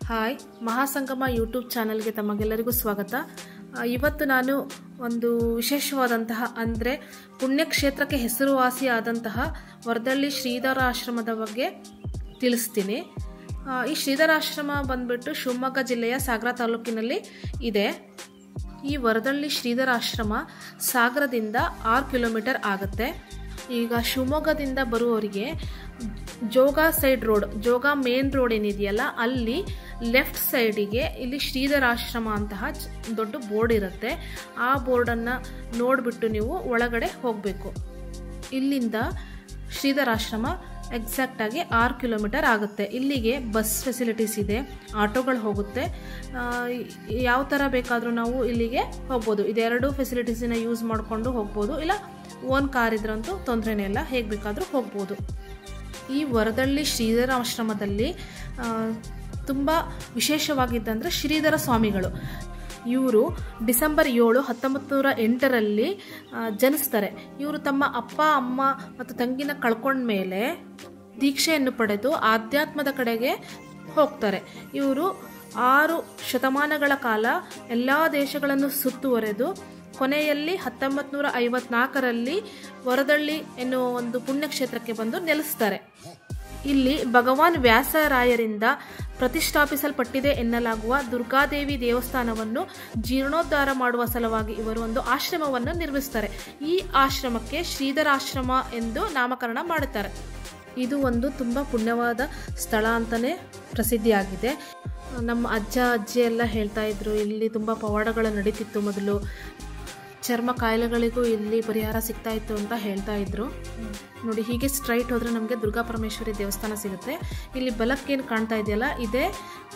Hi ಮಹಾಸಂಗಮ YouTube ಚಾನಲ್ಗೆ ತಮಗೆಲ್ಲರಿಗೂ ಸ್ವಾಗತ. ಇವತ್ತು ನಾನು ಒಂದು ವಿಶೇಷವಾದಂತಹ ಅಂದರೆ ಪುಣ್ಯಕ್ಷೇತ್ರಕ್ಕೆ ಹೆಸರುವಾಸಿಯಾದಂತಹ ವರದಳ್ಳಿ ಶ್ರೀಧರ ಆಶ್ರಮದ ಬಗ್ಗೆ ತಿಳಿಸ್ತೀನಿ. ಈ ಶ್ರೀಧರ ಆಶ್ರಮ ಬಂದ್ಬಿಟ್ಟು ಶಿವಮೊಗ್ಗ ಜಿಲ್ಲೆಯ ಸಾಗರ ತಾಲೂಕಿನಲ್ಲಿ ಇದೆ. ಈ ವರದಳ್ಳಿ ಶ್ರೀಧರ ಆಶ್ರಮ ಸಾಗರದಿಂದ 6 ಕಿಲೋಮೀಟರ್ ಆಗುತ್ತೆ. ಈಗ ಶಿವಮೊಗ್ಗದಿಂದ ಬರುವವರಿಗೆ Jog side road, Jog main road ಏನಿದೆಯಲ್ಲ ಅಲ್ಲಿ ಲೆಫ್ಟ್ ಸೈಡಿಗೆ ಇಲ್ಲಿ ಶ್ರೀಧರ ಆಶ್ರಮ ಅಂತಹ ದೊಡ್ಡ ಬೋರ್ಡ್ ಇರುತ್ತೆ. ಆ ಬೋರ್ಡನ್ನು ನೋಡಿಬಿಟ್ಟು ನೀವು ಒಳಗಡೆ ಹೋಗಬೇಕು. ಇಲ್ಲಿಂದ ಶ್ರೀಧರ ಆಶ್ರಮ ಎಕ್ಸಾಕ್ಟಾಗಿ 6 ಕಿಲೋಮೀಟರ್ ಆಗುತ್ತೆ. ಇಲ್ಲಿಗೆ ಬಸ್ ಫೆಸಿಲಿಟೀಸ್ ಇದೆ, ಆಟೋಗಳು ಹೋಗುತ್ತೆ. ಯಾವ ಥರ ಬೇಕಾದರೂ ನಾವು ಇಲ್ಲಿಗೆ ಹೋಗ್ಬೋದು. ಇದೆರಡು ಫೆಸಿಲಿಟೀಸನ್ನ ಯೂಸ್ ಮಾಡಿಕೊಂಡು ಹೋಗ್ಬೋದು, ಇಲ್ಲ ಓನ್ ಕಾರ್ ಇದ್ರಂತೂ ತೊಂದರೆನೇ ಇಲ್ಲ, ಹೇಗೆ ಬೇಕಾದರೂ ಹೋಗ್ಬೋದು. ಈ ವರದಳ್ಳಿ ಶ್ರೀಧರ ಆಶ್ರಮದಲ್ಲಿ ತುಂಬ ವಿಶೇಷವಾಗಿದ್ದಂದರೆ ಶ್ರೀಧರ ಸ್ವಾಮಿಗಳು. ಇವರು ಡಿಸೆಂಬರ್ 7, 1908ರಲ್ಲಿ ಜನಿಸ್ತಾರೆ. ಇವರು ತಮ್ಮ ಅಪ್ಪ ಅಮ್ಮ ಮತ್ತು ತಂಗಿನ ಕಳ್ಕೊಂಡ್ಮೇಲೆ ದೀಕ್ಷೆಯನ್ನು ಪಡೆದು ಆಧ್ಯಾತ್ಮದ ಕಡೆಗೆ ಹೋಗ್ತಾರೆ. ಇವರು 6 ಶತಮಾನಗಳ ಕಾಲ ಎಲ್ಲ ದೇಶಗಳನ್ನು ಸುತ್ತುವರೆದು ಕೊನೆಯಲ್ಲಿ 1954ರಲ್ಲಿ ವರದಳ್ಳಿ ಎನ್ನುವ ಒಂದು ಪುಣ್ಯಕ್ಷೇತ್ರಕ್ಕೆ ಬಂದು ನೆಲೆಸ್ತಾರೆ. ಇಲ್ಲಿ ಭಗವಾನ್ ವ್ಯಾಸರಾಯರಿಂದ ಪ್ರತಿಷ್ಠಾಪಿಸಲ್ಪಟ್ಟಿದೆ ಎನ್ನಲಾಗುವ ದುರ್ಗಾದೇವಿ ದೇವಸ್ಥಾನವನ್ನು ಜೀರ್ಣೋದ್ಧಾರ ಮಾಡುವ ಸಲುವಾಗಿ ಇವರು ಒಂದು ಆಶ್ರಮವನ್ನು ನಿರ್ಮಿಸ್ತಾರೆ. ಈ ಆಶ್ರಮಕ್ಕೆ ಶ್ರೀಧರ ಆಶ್ರಮ ಎಂದು ನಾಮಕರಣ ಮಾಡುತ್ತಾರೆ. ಇದು ಒಂದು ತುಂಬ ಪುಣ್ಯವಾದ ಸ್ಥಳ ಅಂತಲೇ ಪ್ರಸಿದ್ಧಿಯಾಗಿದೆ. ನಮ್ಮ ಅಜ್ಜ ಅಜ್ಜಿ ಎಲ್ಲ ಹೇಳ್ತಾ ಇದ್ರು, ಇಲ್ಲಿ ತುಂಬ ಪವಾಡಗಳು ನಡೀತಿತ್ತು ಮೊದಲು, ಚರ್ಮ ಕಾಯಿಲೆಗಳಿಗೂ ಇಲ್ಲಿ ಪರಿಹಾರ ಸಿಗ್ತಾ ಇತ್ತು ಅಂತ ಹೇಳ್ತಾ ಇದ್ರು. ನೋಡಿ, ಹೀಗೆ ಸ್ಟ್ರೈಟ್ ಹೋದರೆ ನಮಗೆ ದುರ್ಗಾ ಪರಮೇಶ್ವರಿ ದೇವಸ್ಥಾನ ಸಿಗುತ್ತೆ. ಇಲ್ಲಿ ಬಲಕ್ಕೇನು ಕಾಣ್ತಾ ಇದೆಯಲ್ಲ, ಇದೇ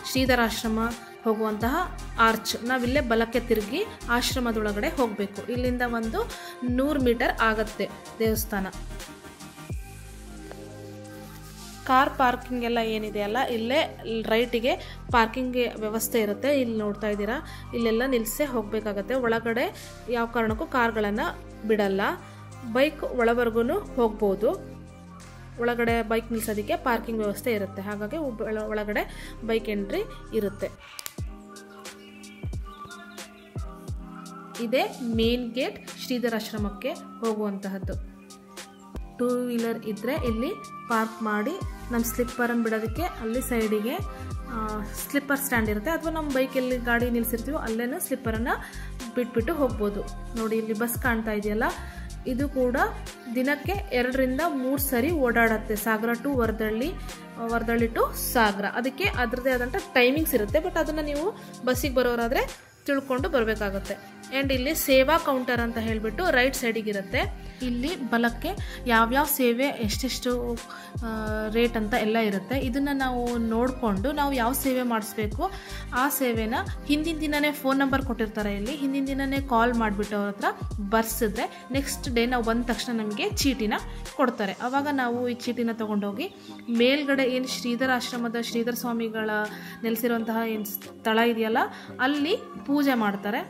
ಶ್ರೀಧರಾಶ್ರಮ ಹೋಗುವಂತಹ ಆರ್ಚ್. ನಾವಿಲ್ಲೇ ಬಲಕ್ಕೆ ತಿರುಗಿ ಆಶ್ರಮದೊಳಗಡೆ ಹೋಗಬೇಕು. ಇಲ್ಲಿಂದ ಒಂದು 100 ಮೀಟರ್ ಆಗುತ್ತೆ ದೇವಸ್ಥಾನ. ಕಾರ್ ಪಾರ್ಕಿಂಗ್ ಎಲ್ಲ ಏನಿದೆ ಅಲ್ಲ, ಇಲ್ಲೇ ರೈಟಿಗೆ ಪಾರ್ಕಿಂಗ್ ವ್ಯವಸ್ಥೆ ಇರುತ್ತೆ. ಇಲ್ಲಿ ನೋಡ್ತಾ ಇದ್ದೀರಾ, ಇಲ್ಲೆಲ್ಲ ನಿಲ್ಲಿಸೇ ಹೋಗಬೇಕಾಗತ್ತೆ. ಒಳಗಡೆ ಯಾವ ಕಾರಣಕ್ಕೂ ಕಾರ್ಗಳನ್ನು ಬಿಡಲ್ಲ. ಬೈಕ್ ಒಳವರೆಗೂ ಹೋಗ್ಬೋದು. ಒಳಗಡೆ ಬೈಕ್ ನಿಲ್ಲಿಸೋದಕ್ಕೆ ಪಾರ್ಕಿಂಗ್ ವ್ಯವಸ್ಥೆ ಇರುತ್ತೆ. ಹಾಗಾಗಿ ಒಳಗಡೆ ಬೈಕ್ ಎಂಟ್ರಿ ಇರುತ್ತೆ. ಇದೇ ಮೇನ್ ಗೇಟ್ ಶ್ರೀಧರಾಶ್ರಮಕ್ಕೆ ಹೋಗುವಂತಹದ್ದು. 2 ವೀಲರ್ ಇದ್ದರೆ ಇಲ್ಲಿ ಪಾರ್ಕ್ ಮಾಡಿ ನಮ್ಮ ಸ್ಲಿಪ್ಪರನ್ನು ಬಿಡೋದಕ್ಕೆ ಅಲ್ಲಿ ಸೈಡಿಗೆ ಸ್ಲಿಪ್ಪರ್ ಸ್ಟ್ಯಾಂಡ್ ಇರುತ್ತೆ, ಅಥವಾ ನಮ್ಮ ಬೈಕಲ್ಲಿ ಗಾಡಿ ನಿಲ್ಲಿಸಿರ್ತೀವೋ ಅಲ್ಲೇನೂ ಸ್ಲಿಪ್ಪರನ್ನು ಬಿಟ್ಬಿಟ್ಟು ಹೋಗ್ಬೋದು. ನೋಡಿ, ಇಲ್ಲಿ ಬಸ್ ಕಾಣ್ತಾ ಇದೆಯಲ್ಲ, ಇದು ಕೂಡ ದಿನಕ್ಕೆ 2 ರಿಂದ 3 ಸರಿ ಓಡಾಡುತ್ತೆ. ಸಾಗರ ಟು ವರದಳ್ಳಿ, ವರದಳ್ಳಿ ಟು ಸಾಗರ. ಅದಕ್ಕೆ ಅದರದೇ ಆದಂಥ ಟೈಮಿಂಗ್ಸ್ ಇರುತ್ತೆ. ಬಟ್ ಅದನ್ನು ನೀವು ಬಸ್ಸಿಗೆ ಬರೋರಾದರೆ ತಿಳ್ಕೊಂಡು ಬರಬೇಕಾಗುತ್ತೆ. ಆ್ಯಂಡ್ ಇಲ್ಲಿ ಸೇವಾ ಕೌಂಟರ್ ಅಂತ ಹೇಳಿಬಿಟ್ಟು ರೈಟ್ ಸೈಡಿಗಿರುತ್ತೆ. ಇಲ್ಲಿ ಬಲಕ್ಕೆ ಯಾವ್ಯಾವ ಸೇವೆ ಎಷ್ಟೆಷ್ಟು ರೇಟ್ ಅಂತ ಎಲ್ಲ ಇರುತ್ತೆ. ಇದನ್ನು ನಾವು ನೋಡಿಕೊಂಡು ನಾವು ಯಾವ ಸೇವೆ ಮಾಡಿಸ್ಬೇಕು ಆ ಸೇವೆನ ಹಿಂದಿನ ದಿನವೇ ಫೋನ್ ನಂಬರ್ ಕೊಟ್ಟಿರ್ತಾರೆ. ಇಲ್ಲಿ ಹಿಂದಿನ ದಿನವೇ ಕಾಲ್ ಮಾಡಿಬಿಟ್ಟು ಅವ್ರ ಹತ್ರ ಬರ್ಸಿದ್ರೆ ನೆಕ್ಸ್ಟ್ ಡೇ ನಾವು ಬಂದ ತಕ್ಷಣ ನಮಗೆ ಚೀಟಿನ ಕೊಡ್ತಾರೆ. ಆವಾಗ ನಾವು ಈ ಚೀಟಿನ ತೊಗೊಂಡೋಗಿ ಮೇಲ್ಗಡೆ ಏನು ಶ್ರೀಧರ ಆಶ್ರಮದ ಶ್ರೀಧರ ಸ್ವಾಮಿಗಳ ನೆಲೆಸಿರುವಂತಹ ಏನು ಸ್ಥಳ ಇದೆಯಲ್ಲ ಅಲ್ಲಿ ಪೂಜೆ ಮಾಡ್ತಾರೆ.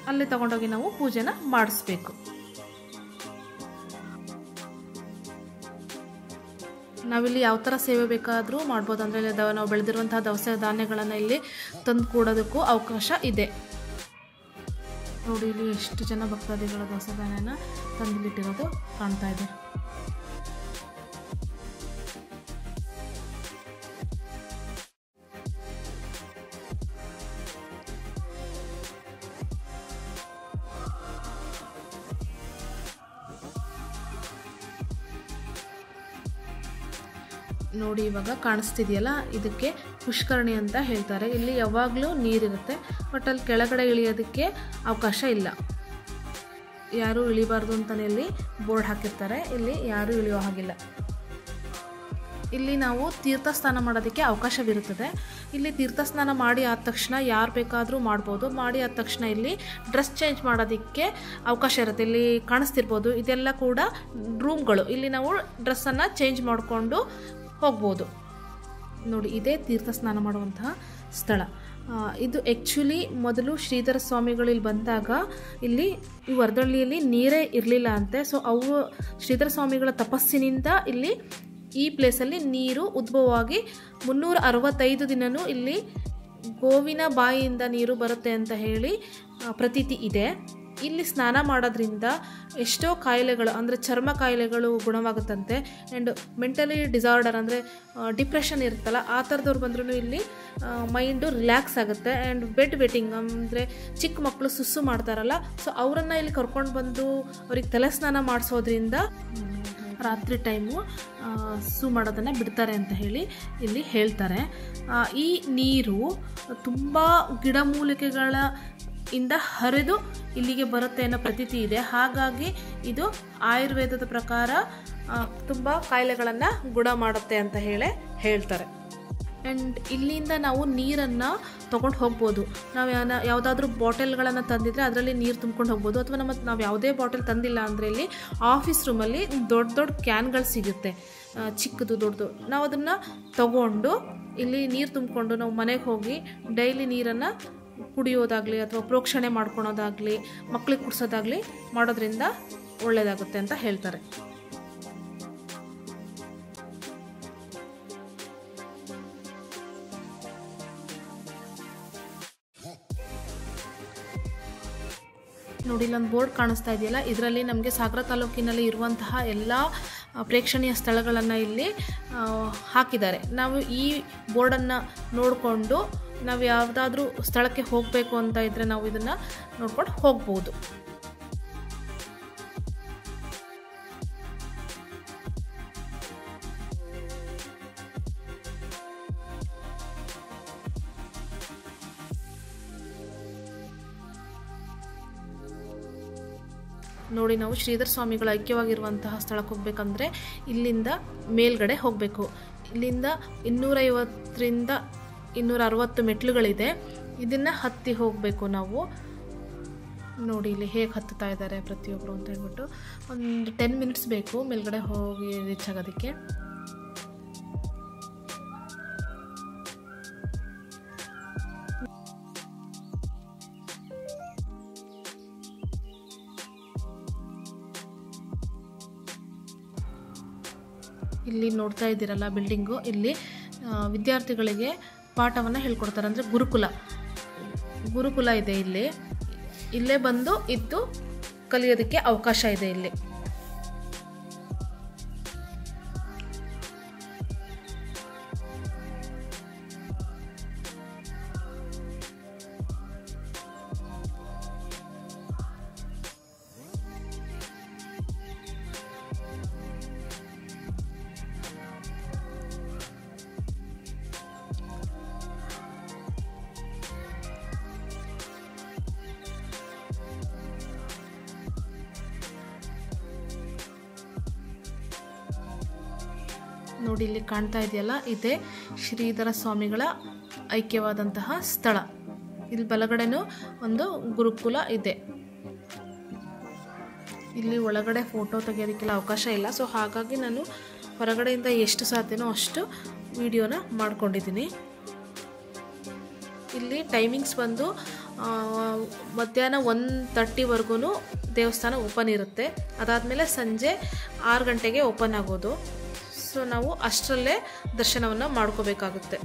ಅಲ್ಲಿ ತಗೊಂಡೋಗಿ ನಾವು ಪೂಜೆನ ಮಾಡಿಸ್ಬೇಕು. ನಾವಿಲ್ಲಿ ಯಾವ ಥರ ಸೇವೆ ಬೇಕಾದರೂ ಮಾಡ್ಬೋದು. ಅಂದರೆ ನಾವು ಬೆಳೆದಿರುವಂತಹ ದವಸ ಧಾನ್ಯಗಳನ್ನು ಇಲ್ಲಿ ತಂದು ಕೊಡೋದಕ್ಕೂ ಅವಕಾಶ ಇದೆ. ನೋಡಿ, ಇಲ್ಲಿ ಎಷ್ಟು ಜನ ಭಕ್ತಾದಿಗಳ ದವಸ ಧಾನ್ಯನ ತಂದಿಟ್ಟಿರೋದು ಕಾಣ್ತಾ ಇದೆ. ನೋಡಿ, ಇವಾಗ ಕಾಣಿಸ್ತಿದೆಯಲ್ಲ, ಇದಕ್ಕೆ ಪುಷ್ಕರಣಿ ಅಂತ ಹೇಳ್ತಾರೆ. ಇಲ್ಲಿ ಯಾವಾಗಲೂ ನೀರಿರುತ್ತೆ, ಬಟ್ ಅಲ್ಲಿ ಕೆಳಗಡೆ ಇಳಿಯೋದಕ್ಕೆ ಅವಕಾಶ ಇಲ್ಲ. ಯಾರೂ ಇಳಿಬಾರ್ದು ಅಂತಲೇ ಇಲ್ಲಿ ಬೋರ್ಡ್ ಹಾಕಿರ್ತಾರೆ. ಇಲ್ಲಿ ಯಾರೂ ಇಳಿಯೋ ಹಾಗಿಲ್ಲ. ಇಲ್ಲಿ ನಾವು ತೀರ್ಥ ಸ್ನಾನ ಮಾಡೋದಕ್ಕೆ ಅವಕಾಶವಿರುತ್ತದೆ. ಇಲ್ಲಿ ತೀರ್ಥ ಸ್ನಾನ ಮಾಡಿ ಆದ ತಕ್ಷಣ ಯಾರು ಬೇಕಾದರೂ ಮಾಡ್ಬೋದು. ಮಾಡಿ ಆದ ತಕ್ಷಣ ಇಲ್ಲಿ ಡ್ರೆಸ್ ಚೇಂಜ್ ಮಾಡೋದಕ್ಕೆ ಅವಕಾಶ ಇರುತ್ತೆ. ಇಲ್ಲಿ ಕಾಣಿಸ್ತಿರ್ಬೋದು, ಇದೆಲ್ಲ ಕೂಡ ರೂಮ್ಗಳು. ಇಲ್ಲಿ ನಾವು ಡ್ರೆಸ್ಸನ್ನು ಚೇಂಜ್ ಮಾಡಿಕೊಂಡು ಹೋಗ್ಬೋದು. ನೋಡಿ, ಇದೇ ತೀರ್ಥ ಸ್ನಾನ ಮಾಡುವಂತಹ ಸ್ಥಳ. ಇದು ಆ್ಯಕ್ಚುಲಿ ಮೊದಲು ಶ್ರೀಧರ ಸ್ವಾಮಿಗಳು ಇಲ್ಲಿ ಬಂದಾಗ ಇಲ್ಲಿ ಈ ವರದಳ್ಳಿಯಲ್ಲಿ ನೀರೇ ಇರಲಿಲ್ಲ ಅಂತೆ. ಸೊ ಅವು ಶ್ರೀಧರ ಸ್ವಾಮಿಗಳ ತಪಸ್ಸಿನಿಂದ ಇಲ್ಲಿ ಈ ಪ್ಲೇಸಲ್ಲಿ ನೀರು ಉದ್ಭವವಾಗಿ 365 ದಿನವೂ ಇಲ್ಲಿ ಗೋವಿನ ಬಾಯಿಯಿಂದ ನೀರು ಬರುತ್ತೆ ಅಂತ ಹೇಳಿ ಪ್ರತೀತಿ ಇದೆ. ಇಲ್ಲಿ ಸ್ನಾನ ಮಾಡೋದ್ರಿಂದ ಎಷ್ಟೋ ಕಾಯಿಲೆಗಳು ಅಂದರೆ ಚರ್ಮ ಕಾಯಿಲೆಗಳು ಗುಣವಾಗುತ್ತಂತೆ. ಆ್ಯಂಡ್ ಮೆಂಟಲಿ ಡಿಸಾರ್ಡರ್ ಅಂದರೆ ಡಿಪ್ರೆಷನ್ ಇರುತ್ತಲ್ಲ, ಆ ಥರದವ್ರು ಬಂದ್ರೂ ಇಲ್ಲಿ ಮೈಂಡು ರಿಲ್ಯಾಕ್ಸ್ ಆಗುತ್ತೆ. ಆ್ಯಂಡ್ ಬೆಡ್ ವೆಟ್ಟಿಂಗ್ ಅಂದರೆ ಚಿಕ್ಕ ಮಕ್ಕಳು ಸುಸ್ಸು ಮಾಡ್ತಾರಲ್ಲ, ಸೊ ಅವರನ್ನು ಇಲ್ಲಿ ಕರ್ಕೊಂಡು ಬಂದು ಅವ್ರಿಗೆ ತಲೆ ಸ್ನಾನ ಮಾಡಿಸೋದ್ರಿಂದ ರಾತ್ರಿ ಟೈಮು ಸು ಮಾಡೋದನ್ನು ಬಿಡ್ತಾರೆ ಅಂತ ಹೇಳಿ ಇಲ್ಲಿ ಹೇಳ್ತಾರೆ. ಈ ನೀರು ತುಂಬ ಗಿಡಮೂಲಿಕೆಗಳ ಇಂದ ಹರಿದು ಇಲ್ಲಿಗೆ ಬರುತ್ತೆ ಅನ್ನೋ ಪ್ರತೀತಿ ಇದೆ. ಹಾಗಾಗಿ ಇದು ಆಯುರ್ವೇದದ ಪ್ರಕಾರ ತುಂಬ ಕಾಯಿಲೆಗಳನ್ನು ಗುಣ ಮಾಡುತ್ತೆ ಅಂತ ಹೇಳ್ತಾರೆ. ಆ್ಯಂಡ್ ಇಲ್ಲಿಂದ ನಾವು ನೀರನ್ನು ತೊಗೊಂಡು ಹೋಗ್ಬೋದು. ನಾವು ಯಾವುದಾದ್ರೂ ಬಾಟಲ್ಗಳನ್ನು ತಂದಿದ್ರೆ ಅದರಲ್ಲಿ ನೀರು ತುಂಬ್ಕೊಂಡು ಹೋಗ್ಬೋದು. ಅಥವಾ ನಾವು ಯಾವುದೇ ಬಾಟಲ್ ತಂದಿಲ್ಲ ಅಂದರೆ ಇಲ್ಲಿ ಆಫೀಸ್ ರೂಮಲ್ಲಿ ದೊಡ್ಡ ದೊಡ್ಡ ಕ್ಯಾನ್ಗಳು ಸಿಗುತ್ತೆ, ಚಿಕ್ಕದು ದೊಡ್ಡದು. ನಾವು ಅದನ್ನು ತಗೊಂಡು ಇಲ್ಲಿ ನೀರು ತುಂಬಿಕೊಂಡು ನಾವು ಮನೆಗೆ ಹೋಗಿ ಡೈಲಿ ನೀರನ್ನು ಕುಡಿಯೋದಾಗಲಿ ಅಥವಾ ಪ್ರೋಕ್ಷಣೆ ಮಾಡ್ಕೊಳೋದಾಗಲಿ ಮಕ್ಕಳಿಗೆ ಕುಡಿಸೋದಾಗಲಿ ಮಾಡೋದ್ರಿಂದ ಒಳ್ಳೆಯದಾಗುತ್ತೆ ಅಂತ ಹೇಳ್ತಾರೆ. ನೋಡಿ, ಇಲ್ಲೊಂದು ಬೋರ್ಡ್ ಕಾಣಿಸ್ತಾ ಇದೆಯಲ್ಲ, ಇದರಲ್ಲಿ ನಮಗೆ ಸಾಗರ ತಾಲೂಕಿನಲ್ಲಿ ಇರುವಂತಹ ಎಲ್ಲ ಪ್ರೇಕ್ಷಣೀಯ ಸ್ಥಳಗಳನ್ನು ಇಲ್ಲಿ ಹಾಕಿದ್ದಾರೆ. ನಾವು ಈ ಬೋರ್ಡನ್ನು ನೋಡಿಕೊಂಡು ನಾವು ಯಾವುದಾದ್ರೂ ಸ್ಥಳಕ್ಕೆ ಹೋಗಬೇಕು ಅಂತ ಇದ್ದರೆ ನಾವು ಇದನ್ನು ನೋಡ್ಕೊಂಡು ಹೋಗ್ಬೋದು. ನೋಡಿ, ನಾವು ಶ್ರೀಧರ ಸ್ವಾಮಿಗಳ ಐಕ್ಯವಾಗಿರುವಂತಹ ಸ್ಥಳಕ್ಕೆ ಹೋಗಬೇಕಂದ್ರೆ ಇಲ್ಲಿಂದ ಮೇಲ್ಗಡೆ ಹೋಗಬೇಕು. ಇಲ್ಲಿಂದ 250ರಿಂದ 260 ಮೆಟ್ಲುಗಳಿದೆ. ಇದನ್ನು ಹತ್ತಿ ಹೋಗಬೇಕು ನಾವು. ನೋಡಿ ಇಲ್ಲಿ ಹೇಗೆ ಹತ್ತುತ್ತಾ ಇದ್ದಾರೆ ಪ್ರತಿಯೊಬ್ಬರು ಅಂತ ಹೇಳ್ಬಿಟ್ಟು. ಒಂದು 10 ಮಿನಿಟ್ಸ್ ಬೇಕು ಮೇಲ್ಗಡೆ ಹೋಗಿ ರೀಚ್ ಆಗೋದಕ್ಕೆ. ಇಲ್ಲಿ ನೋಡ್ತಾ ಇದ್ದೀರಲ್ಲ ಬಿಲ್ಡಿಂಗು, ಇಲ್ಲಿ ವಿದ್ಯಾರ್ಥಿಗಳಿಗೆ ಪಾಠವನ್ನು ಹೇಳ್ಕೊಡ್ತಾರೆ. ಅಂದರೆ ಗುರುಕುಲ ಇದೆ ಇಲ್ಲಿ. ಇಲ್ಲೇ ಬಂದು ಇದ್ದು ಕಲಿಯೋದಕ್ಕೆ ಅವಕಾಶ ಇದೆ ಇಲ್ಲಿ. ನೋಡಿ ಇಲ್ಲಿ ಕಾಣ್ತಾ ಇದೆಯಲ್ಲ, ಇದೇ ಶ್ರೀಧರ ಸ್ವಾಮಿಗಳ ಐಕ್ಯವಾದಂತಹ ಸ್ಥಳ. ಇಲ್ಲಿ ಬಲಗಡೆನೂ ಒಂದು ಗುರುಕುಲ ಇದೆ. ಇಲ್ಲಿ ಒಳಗಡೆ ಫೋಟೋ ತೆಗೆಯೋದಕ್ಕೆಲ್ಲ ಅವಕಾಶ ಇಲ್ಲ. ಸೊ ಹಾಗಾಗಿ ನಾನು ಹೊರಗಡೆಯಿಂದ ಎಷ್ಟು ಸಾಧ್ಯನೋ ಅಷ್ಟು ವಿಡಿಯೋನ ಮಾಡ್ಕೊಂಡಿದ್ದೀನಿ. ಇಲ್ಲಿ ಟೈಮಿಂಗ್ಸ್ ಬಂದು ಮಧ್ಯಾಹ್ನ 1:30ವರೆಗೂ ದೇವಸ್ಥಾನ ಓಪನ್ ಇರುತ್ತೆ. ಅದಾದಮೇಲೆ ಸಂಜೆ 6 ಗಂಟೆಗೆ ಓಪನ್ ಆಗೋದು. ಸೊ ನಾವು ಅಷ್ಟರಲ್ಲೇ ದರ್ಶನವನ್ನು ಮಾಡ್ಕೋಬೇಕಾಗುತ್ತೆ.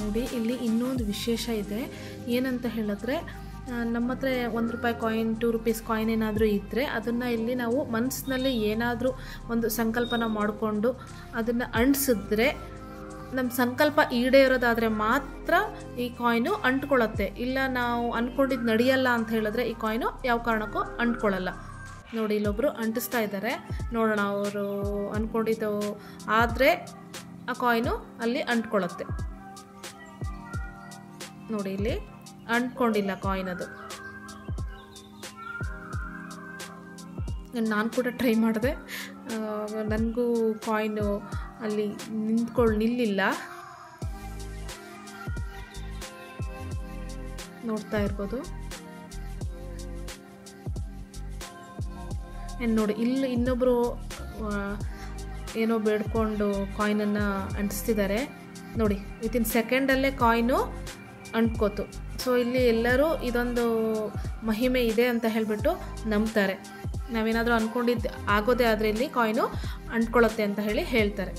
ನೋಡಿ ಇಲ್ಲಿ ಇನ್ನೊಂದು ವಿಶೇಷ ಇದೆ. ಏನಂತ ಹೇಳಿದ್ರೆ, ನಮ್ಮ ಹತ್ರ ₹1 ಕಾಯಿನ್, ₹2 ಕಾಯಿನ್ ಏನಾದರೂ ಇದ್ದರೆ ಅದನ್ನು ಇಲ್ಲಿ ನಾವು ಮನಸ್ಸಿನಲ್ಲಿ ಏನಾದರೂ ಒಂದು ಸಂಕಲ್ಪನ ಮಾಡಿಕೊಂಡು ಅದನ್ನು ಅಂಟಿಸಿದ್ರೆ, ನಮ್ಮ ಸಂಕಲ್ಪ ಈಡೇರೋದಾದರೆ ಮಾತ್ರ ಈ ಕಾಯಿನು ಅಂಟ್ಕೊಳ್ಳುತ್ತೆ. ಇಲ್ಲ ನಾವು ಅಂದ್ಕೊಂಡಿದ್ದು ನಡೆಯಲ್ಲ ಅಂತ ಹೇಳಿದ್ರೆ ಈ ಕಾಯಿನು ಯಾವ ಕಾರಣಕ್ಕೂ ಅಂಟ್ಕೊಳ್ಳಲ್ಲ. ನೋಡಿ ಇಲ್ಲೊಬ್ಬರು ಅಂಟಿಸ್ತಾ ಇದ್ದಾರೆ. ನೋಡೋಣ, ಅವರು ಅಂದ್ಕೊಂಡಿದ್ದು ಆದರೆ ಆ ಕಾಯಿನು ಅಲ್ಲಿ ಅಂಟ್ಕೊಳ್ಳುತ್ತೆ. ನೋಡಿ ಇಲ್ಲಿ ಅಂಟ್ಕೊಂಡಿಲ್ಲ ಕಾಯಿನ್. ಅದು ನಾನು ಕೂಡ ಟ್ರೈ ಮಾಡಿದೆ, ನನಗೂ ಕಾಯಿನು ಅಲ್ಲಿ ನಿಲ್ಲಿಲ್ಲ. ನೋಡ್ತಾ ಇರ್ಬೋದು. ನೋಡಿ ಇಲ್ಲಿ ಇನ್ನೊಬ್ಬರು ಏನೋ ಬೇಡ್ಕೊಂಡು ಕಾಯಿನನ್ನು ಅಂಟಿಸ್ತಿದ್ದಾರೆ ನೋಡಿ. ವಿತಿನ್ ಸೆಕೆಂಡಲ್ಲೇ ಕಾಯಿನು ಅಂಟ್ಕೋತು. ಸೊ ಇಲ್ಲಿ ಎಲ್ಲರೂ ಇದೊಂದು ಮಹಿಮೆ ಇದೆ ಅಂತ ಹೇಳಿಬಿಟ್ಟು ನಂಬ್ತಾರೆ. ನಾವೇನಾದರೂ ಅಂದ್ಕೊಂಡಿದ್ದು ಆಗೋದೇ ಆದರೆ ಇಲ್ಲಿ ಕಾಯಿನು ಅಂಟ್ಕೊಳ್ಳುತ್ತೆ ಅಂತ ಹೇಳ್ತಾರೆ.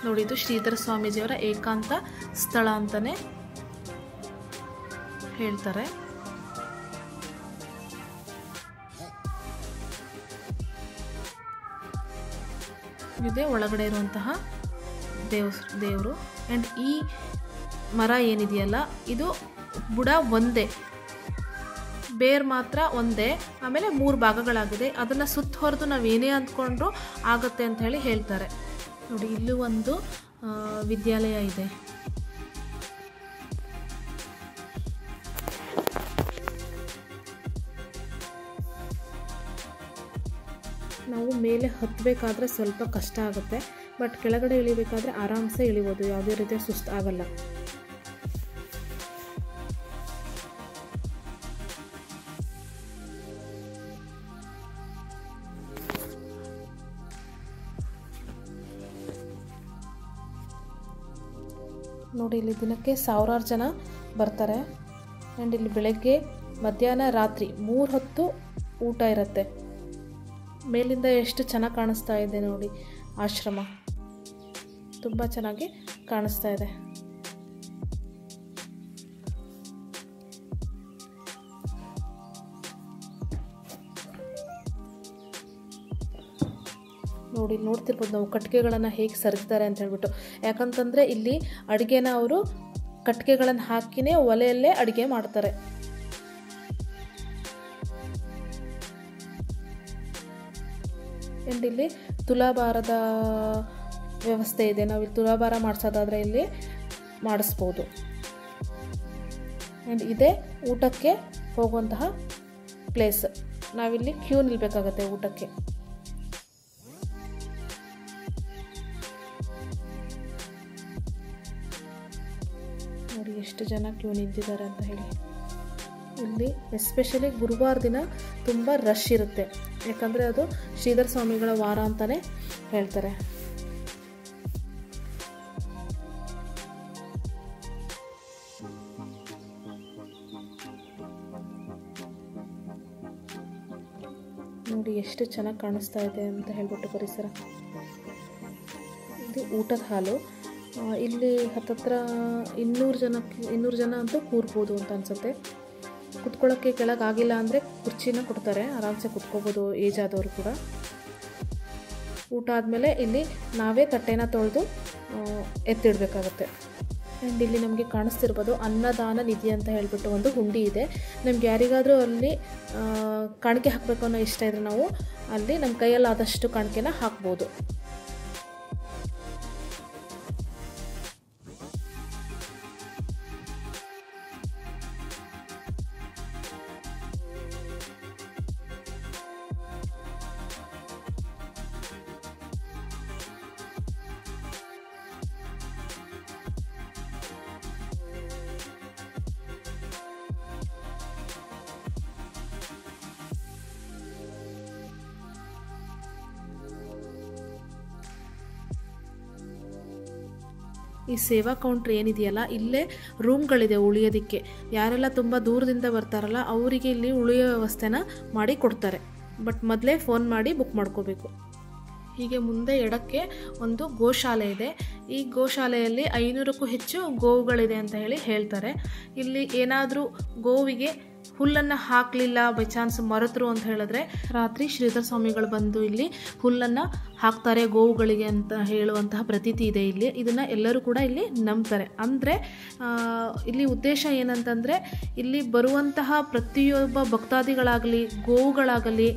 ನೋಡಿ, ಇದು ಶ್ರೀಧರ ಸ್ವಾಮೀಜಿಯವರ ಏಕಾಂತ ಸ್ಥಳ ಅಂತಲೇ ಹೇಳ್ತಾರೆ. ಇದೇ ಒಳಗಡೆ ಇರುವಂತಹ ದೇವರು. ಆ್ಯಂಡ್ ಈ ಮರ ಏನಿದೆಯಲ್ಲ, ಇದು ಬುಡ ಒಂದೇ, ಬೇರ್ ಮಾತ್ರ ಒಂದೇ, ಆಮೇಲೆ 3 ಭಾಗಗಳಾಗಿದೆ. ಅದನ್ನು ಸುತ್ತುವರೆದು ನಾವೇನೇ ಅಂದ್ಕೊಂಡ್ರೂ ಆಗುತ್ತೆ ಅಂತ ಹೇಳ್ತಾರೆ. ನೋಡಿ, ಇಲ್ಲೂ ಒಂದು ವಿದ್ಯಾಲಯ ಇದೆ. ನಾವು ಮೇಲೆ ಹತ್ತಬೇಕಾದ್ರೆ ಸ್ವಲ್ಪ ಕಷ್ಟ ಆಗುತ್ತೆ, ಬಟ್ ಕೆಳಗಡೆ ಇಳಿಬೇಕಾದ್ರೆ ಆರಾಮ್ಸೆ ಇಳಿಬೋದು, ಯಾವುದೇ ರೀತಿಯ ಸುಸ್ತು ಆಗಲ್ಲ. ನೋಡಿ, ಇಲ್ಲಿ ದಿನಕ್ಕೆ 1000 ಜನ ಬರ್ತಾರೆ. ಆ್ಯಂಡ್ ಇಲ್ಲಿ ಬೆಳಗ್ಗೆ, ಮಧ್ಯಾಹ್ನ, ರಾತ್ರಿ 3 ಹೊತ್ತು ಊಟ ಇರುತ್ತೆ. ಮೇಲಿಂದ ಎಷ್ಟು ಚೆನ್ನಾಗಿ ಕಾಣಿಸ್ತಾ ಇದೆ ನೋಡಿ ಆಶ್ರಮ, ತುಂಬ ಚೆನ್ನಾಗಿ ಕಾಣಿಸ್ತಾ ಇದೆ. ನೋಡಿ, ನೋಡ್ತಿರ್ಬೋದು ನಾವು ಕಟ್ಟಿಗೆಗಳನ್ನು ಹೇಗೆ ಸರಿಸ್ತಾರೆ ಅಂತ ಹೇಳ್ಬಿಟ್ಟು. ಯಾಕಂತಂದರೆ ಇಲ್ಲಿ ಅಡುಗೆನ ಅವರು ಕಟ್ಟಿಗೆಗಳನ್ನು ಹಾಕಿನೇ ಒಲೆಯಲ್ಲೇ ಅಡುಗೆ ಮಾಡ್ತಾರೆ. ಆ್ಯಂಡ್ ಇಲ್ಲಿ ತುಲಾಭಾರದ ವ್ಯವಸ್ಥೆ ಇದೆ. ನಾವು ಇಲ್ಲಿ ತುಲಾಭಾರ ಮಾಡಿಸೋದಾದರೆ ಇಲ್ಲಿ ಮಾಡಿಸ್ಬೋದು. ಆ್ಯಂಡ್ ಇದೇ ಊಟಕ್ಕೆ ಹೋಗುವಂತಹ ಪ್ಲೇಸ್. ನಾವಿಲ್ಲಿ ಕ್ಯೂ ನಿಲ್ಲಬೇಕಾಗತ್ತೆ ಊಟಕ್ಕೆ. ನೋಡಿ ಎಷ್ಟು ಜನ ಕ್ಯೂ ನಿಂತಿದ್ದಾರೆ ಅಂತ ಹೇಳಿ. ಇಲ್ಲಿ ಎಸ್ಪೆಷಲಿ ಗುರುವಾರ ದಿನ ತುಂಬ ರಶ್ ಇರುತ್ತೆ, ಯಾಕಂದರೆ ಅದು ಶ್ರೀಧರ ಸ್ವಾಮಿಗಳ ವಾರ ಅಂತಲೇ ಹೇಳ್ತಾರೆ. ನೋಡಿ ಎಷ್ಟು ಚೆನ್ನಾಗಿ ಕಾಣಿಸ್ತಾ ಇದೆ ಅಂತ ಹೇಳ್ಬಿಟ್ಟು ಪರಿಸರ. ಇದು ಊಟದ ಹಾಲು. ಇಲ್ಲಿ ಹತ್ತತ್ರ 200 ಜನ ಅಂತೂ ಕೂರ್ಬೋದು ಅಂತ ಅನಿಸುತ್ತೆ. ಕುತ್ಕೊಳ್ಳೋಕ್ಕೆ ಕೆಳಗಾಗಿಲ್ಲ ಅಂದರೆ ಕುರ್ಚಿನ ಕೊಡ್ತಾರೆ, ಆರಾಮ್ಸೆ ಕುತ್ಕೋಬೋದು ಏಜ್ ಆದವರು ಕೂಡ. ಊಟ ಆದಮೇಲೆ ಇಲ್ಲಿ ನಾವೇ ತಟ್ಟೆನ ತೊಳೆದು ಎತ್ತಿಡಬೇಕಾಗತ್ತೆ. ಆ್ಯಂಡ್ ಇಲ್ಲಿ ನಮಗೆ ಕಾಣಿಸ್ತಿರ್ಬೋದು ಅನ್ನದಾನ ನಿಧಿ ಅಂತ ಹೇಳ್ಬಿಟ್ಟು ಒಂದು ಹುಂಡಿ ಇದೆ. ನಮ್ಗೆ ಯಾರಿಗಾದರೂ ಅಲ್ಲಿ ಕಾಣಿಕೆ ಹಾಕಬೇಕು ಅನ್ನೋ ಇಷ್ಟ ಇದ್ದರೆ ನಾವು ಅಲ್ಲಿ ನಮ್ಮ ಕೈಯಲ್ಲಾದಷ್ಟು ಕಾಣಿಕೆನ ಹಾಕ್ಬೋದು. ಈ ಸೇವಾ ಕೌಂಟ್ರ್ ಏನಿದೆಯಲ್ಲ, ಇಲ್ಲೇ ರೂಮ್ಗಳಿದೆ ಉಳಿಯೋದಕ್ಕೆ. ಯಾರೆಲ್ಲ ತುಂಬ ದೂರದಿಂದ ಬರ್ತಾರಲ್ಲ ಅವರಿಗೆ ಇಲ್ಲಿ ಉಳಿಯೋ ವ್ಯವಸ್ಥೆನ ಮಾಡಿ ಕೊಡ್ತಾರೆ. ಬಟ್ ಮೊದಲೇ ಫೋನ್ ಮಾಡಿ ಬುಕ್ ಮಾಡ್ಕೋಬೇಕು. ಹೀಗೆ ಮುಂದೆ ಎಡಕ್ಕೆ ಒಂದು ಗೋಶಾಲೆ ಇದೆ. ಈ ಗೋಶಾಲೆಯಲ್ಲಿ 500ಕ್ಕೂ ಹೆಚ್ಚು ಗೋವುಗಳಿದೆ ಅಂತ ಹೇಳ್ತಾರೆ. ಇಲ್ಲಿ ಏನಾದರೂ ಗೋವಿಗೆ ಹುಲ್ಲನ್ನು ಹಾಕಲಿಲ್ಲ, ಬೈ ಚಾನ್ಸ್ ಮರೆತರು ಅಂತ ಹೇಳಿದ್ರೆ ರಾತ್ರಿ ಶ್ರೀಧರ ಸ್ವಾಮಿಗಳು ಬಂದು ಇಲ್ಲಿ ಹುಲ್ಲನ್ನು ಹಾಕ್ತಾರೆ ಗೋವುಗಳಿಗೆ ಅಂತ ಹೇಳುವಂತಹ ಪ್ರತೀತಿ ಇದೆ ಇಲ್ಲಿ. ಇದನ್ನು ಎಲ್ಲರೂ ಕೂಡ ಇಲ್ಲಿ ನಂಬ್ತಾರೆ. ಅಂದರೆ ಇಲ್ಲಿ ಉದ್ದೇಶ ಏನಂತಂದರೆ ಇಲ್ಲಿ ಬರುವಂತಹ ಪ್ರತಿಯೊಬ್ಬ ಭಕ್ತಾದಿಗಳಾಗಲಿ ಗೋವುಗಳಾಗಲಿ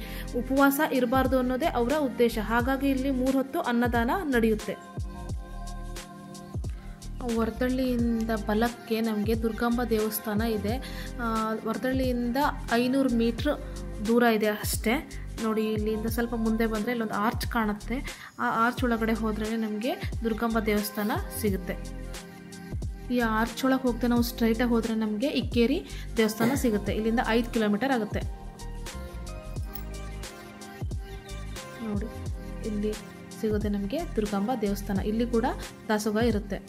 ಉಪವಾಸ ಇರಬಾರ್ದು ಅನ್ನೋದೇ ಅವರ ಉದ್ದೇಶ. ಹಾಗಾಗಿ ಇಲ್ಲಿ 3 ಹೊತ್ತು ಅನ್ನದಾನ ನಡೆಯುತ್ತೆ. ವರದಳ್ಳಿಯಿಂದ ಬಲಕ್ಕೆ ನಮಗೆ ದುರ್ಗಾಂಬ ದೇವಸ್ಥಾನ ಇದೆ. ವರದಳ್ಳಿಯಿಂದ 500 ಮೀಟ್ರ್ ದೂರ ಇದೆ ಅಷ್ಟೇ. ನೋಡಿ, ಇಲ್ಲಿಂದ ಸ್ವಲ್ಪ ಮುಂದೆ ಬಂದರೆ ಇಲ್ಲೊಂದು ಆರ್ಚ್ ಕಾಣುತ್ತೆ. ಆ ಆರ್ಚ್ ಒಳಗಡೆ ಹೋದ್ರೆ ನಮಗೆ ದುರ್ಗಾಂಬ ದೇವಸ್ಥಾನ ಸಿಗುತ್ತೆ. ಈ ಆರ್ಚ್ ಒಳಗೆ ಹೋಗ್ತಾ ನಾವು ಸ್ಟ್ರೈಟಾಗಿ ಹೋದರೆ ನಮಗೆ ಇಕ್ಕೇರಿ ದೇವಸ್ಥಾನ ಸಿಗುತ್ತೆ. ಇಲ್ಲಿಂದ 5 ಕಿಲೋಮೀಟರ್ ಆಗುತ್ತೆ. ನೋಡಿ, ಇಲ್ಲಿ ಸಿಗುತ್ತೆ ನಮಗೆ ದುರ್ಗಾಂಬ ದೇವಸ್ಥಾನ. ಇಲ್ಲಿ ಕೂಡ ದಾಸೋಹ ಇರುತ್ತೆ.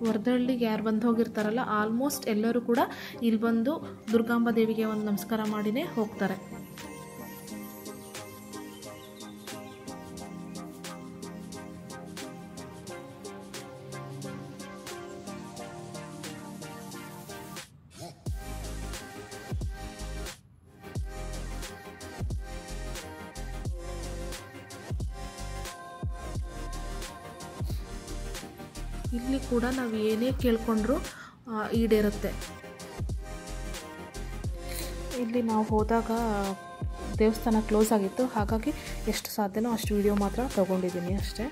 ವರದಳ್ಳಿಗೆ ಯಾರು ಬಂದು ಹೋಗಿರ್ತಾರಲ್ಲ ಆಲ್ಮೋಸ್ಟ್ ಎಲ್ಲರೂ ಕೂಡ ಇಲ್ಲಿ ಬಂದು ದುರ್ಗಾಂಬ ದೇವಿಗೆ ಒಂದು ನಮಸ್ಕಾರ ಮಾಡಿನೇ ಹೋಗ್ತಾರೆ. ಇಲ್ಲಿ ಕೂಡ ನಾವು ಏನೇ ಕೇಳ್ಕೊಂಡ್ರೂ ಈಡೇರುತ್ತೆ. ಇಲ್ಲಿ ನಾವು ಹೋದಾಗ ದೇವಸ್ಥಾನ ಕ್ಲೋಸ್ ಆಗಿತ್ತು, ಹಾಗಾಗಿ ಎಷ್ಟು ಸಾಧ್ಯನೋ ಅಷ್ಟು ವಿಡಿಯೋ ಮಾತ್ರ ತಗೊಂಡಿದ್ದೀನಿ ಅಷ್ಟೇ.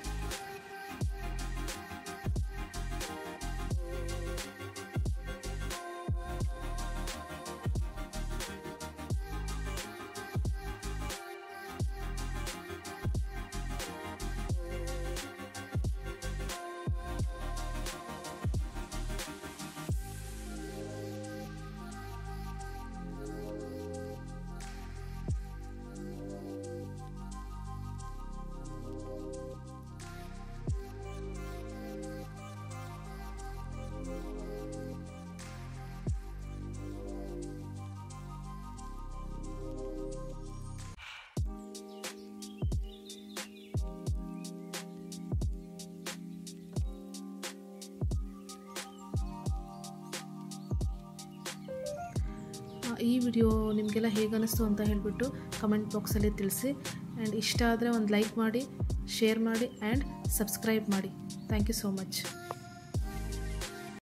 ಈ ವಿಡಿಯೋ ನಿಮಗೆಲ್ಲ ಹೇಗೆ ಅನ್ನಿಸ್ತು ಅಂತ ಹೇಳಿಬಿಟ್ಟು ಕಮೆಂಟ್ ಬಾಕ್ಸಲ್ಲಿ ತಿಳಿಸಿ. ಆ್ಯಂಡ್ ಇಷ್ಟ ಆದರೆ ಒಂದು ಲೈಕ್ ಮಾಡಿ, ಶೇರ್ ಮಾಡಿ ಆ್ಯಂಡ್ ಸಬ್ಸ್ಕ್ರೈಬ್ ಮಾಡಿ. Thank you so much.